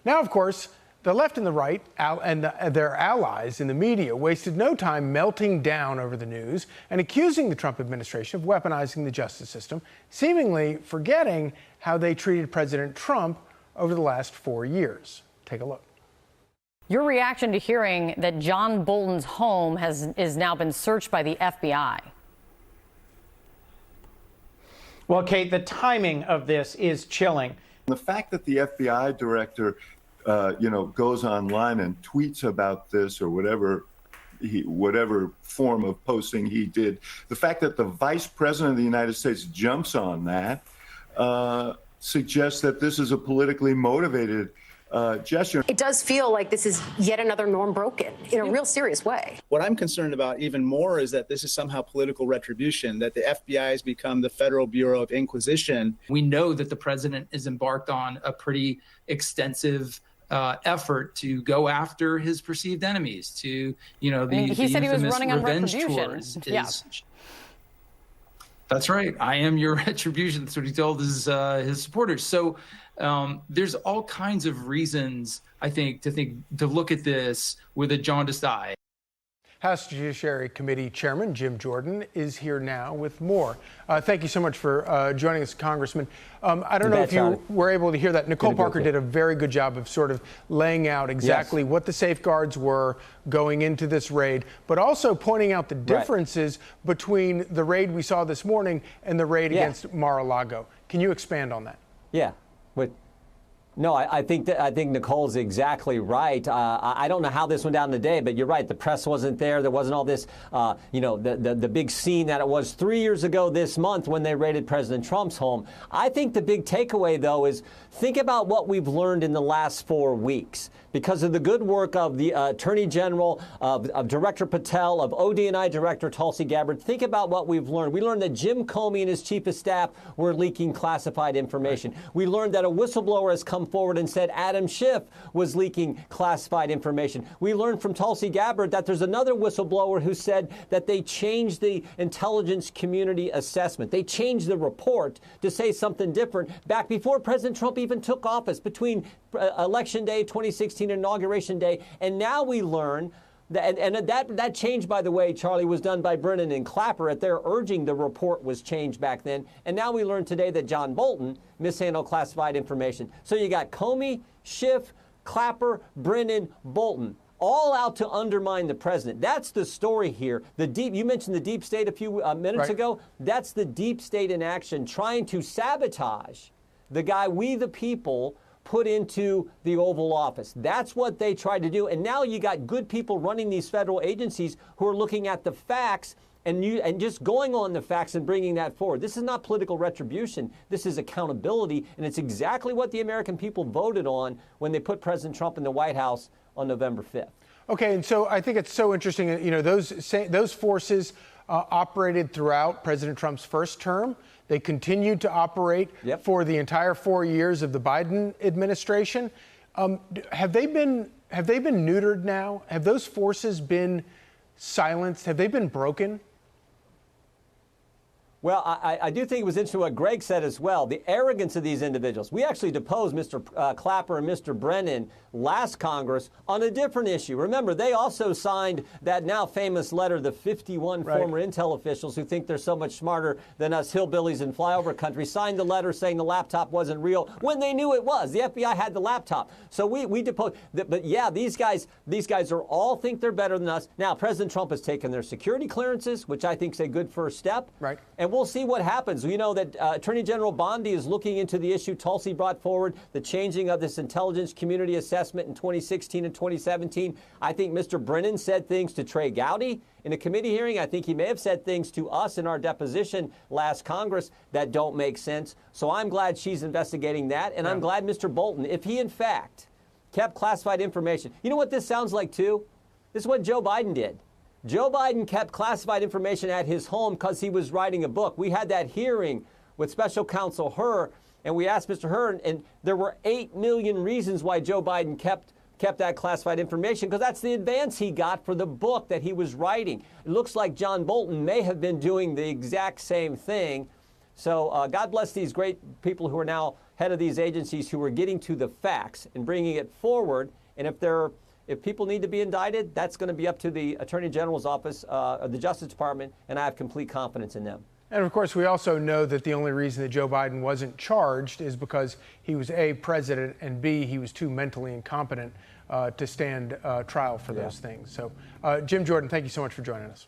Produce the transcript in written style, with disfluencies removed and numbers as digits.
Now, of course, the left and the right and their allies in the media wasted no time melting down over the news and accusing the Trump administration of weaponizing the justice system, seemingly forgetting how they treated President Trump over the last 4 years. Take a look. Your reaction to hearing that John Bolton's home is now been searched by the FBI? Well, Kate, the timing of this is chilling. The fact that the FBI director goes online and tweets about this or whatever form of posting he did, the fact that the vice president of the United States jumps on that suggests that this is a politically motivated gesture. It does feel like this is yet another norm broken in a real serious way. What I'm concerned about even more is that this is somehow political retribution, that the FBI has become the Federal Bureau of Inquisition. We know that the president is embarked on a pretty extensive effort to go after his perceived enemies, to, he said he was running on revenge retribution. Yeah. That's right. I am your retribution. That's what he told his supporters. So there's all kinds of reasons, I think, to look at this with a jaundiced eye. House Judiciary Committee Chairman Jim Jordan is here now with more. Thank you so much for joining us, Congressman. I don't know if you were able to hear that. Nicole Parker did a very good job of sort of laying out exactly what the safeguards were going into this raid, but also pointing out the differences between the raid we saw this morning and the raid against Mar-a-Lago. Can you expand on that? Yeah. No, I think Nicole's exactly right. I don't know how this went down today, but you're right. The press wasn't there. There wasn't all this, the big scene that it was 3 years ago this month when they raided President Trump's home. I think the big takeaway, though, is think about what we've learned in the last 4 weeks. Because of the good work of the Attorney General, of Director Patel, of ODNI Director Tulsi Gabbard, think about what we've learned. We learned that Jim Comey and his chief of staff were leaking classified information. Right. We learned that a whistleblower has come forward and said Adam Schiff was leaking classified information. We learned from Tulsi Gabbard that there's another whistleblower who said that they changed the intelligence community assessment. They changed the report to say something different back before President Trump even took office, between Election Day 2016 and Inauguration Day. And now we learn that change, by the way, Charlie, was done by Brennan and Clapper at their urging. The report was changed back then. And now we learned today that John Bolton mishandled classified information. So you got Comey, Schiff, Clapper, Brennan, Bolton, all out to undermine the president. That's the story here. You mentioned the deep state a few minutes ago. That's the deep state in action, trying to sabotage the guy we the people put into the Oval Office. That's what they tried to do. And now you got good people running these federal agencies who are looking at the facts and just going on the facts and bringing that forward. This is not political retribution. This is accountability, and it's exactly what the American people voted on when they put President Trump in the White House on November 5th. Okay, and so I think it's so interesting. Those forces operated throughout President Trump's first term. They continued to operate for the entire 4 years of the Biden administration. Have they been neutered now? Have those forces been silenced? Have they been broken? Well, I do think it was interesting what Greg said as well. The arrogance of these individuals. We actually deposed Mr. Clapper and Mr. Brennan last Congress on a different issue. Remember, they also signed that now famous letter, the 51 former intel officials who think they're so much smarter than us hillbillies in flyover country, signed the letter saying the laptop wasn't real when they knew it was. The FBI had the laptop. So we deposed. But yeah, these guys are all think they're better than us. Now, President Trump has taken their security clearances, which I think is a good first step. Right. And we'll see what happens. We know that Attorney General Bondi is looking into the issue Tulsi brought forward, the changing of this intelligence community assessment in 2016 and 2017. I think Mr. Brennan said things to Trey Gowdy in a committee hearing. I think he may have said things to us in our deposition last Congress that don't make sense. So I'm glad she's investigating that. And I'm glad Mr. Bolton, if he in fact kept classified information. You know what this sounds like, too? This is what Joe Biden did. Joe Biden kept classified information at his home because he was writing a book. We had that hearing with Special Counsel Hur, and we asked Mr. Hur, and there were 8 million reasons why Joe Biden kept that classified information, because that's the advance he got for the book that he was writing. It looks like John Bolton may have been doing the exact same thing. So God bless these great people who are now head of these agencies who are getting to the facts and bringing it forward. And if people need to be indicted, that's going to be up to the Attorney General's office, or the Justice Department, and I have complete confidence in them. And of course, we also know that the only reason that Joe Biden wasn't charged is because he was A, president, and B, he was too mentally incompetent to stand trial for those things. So, Jim Jordan, thank you so much for joining us.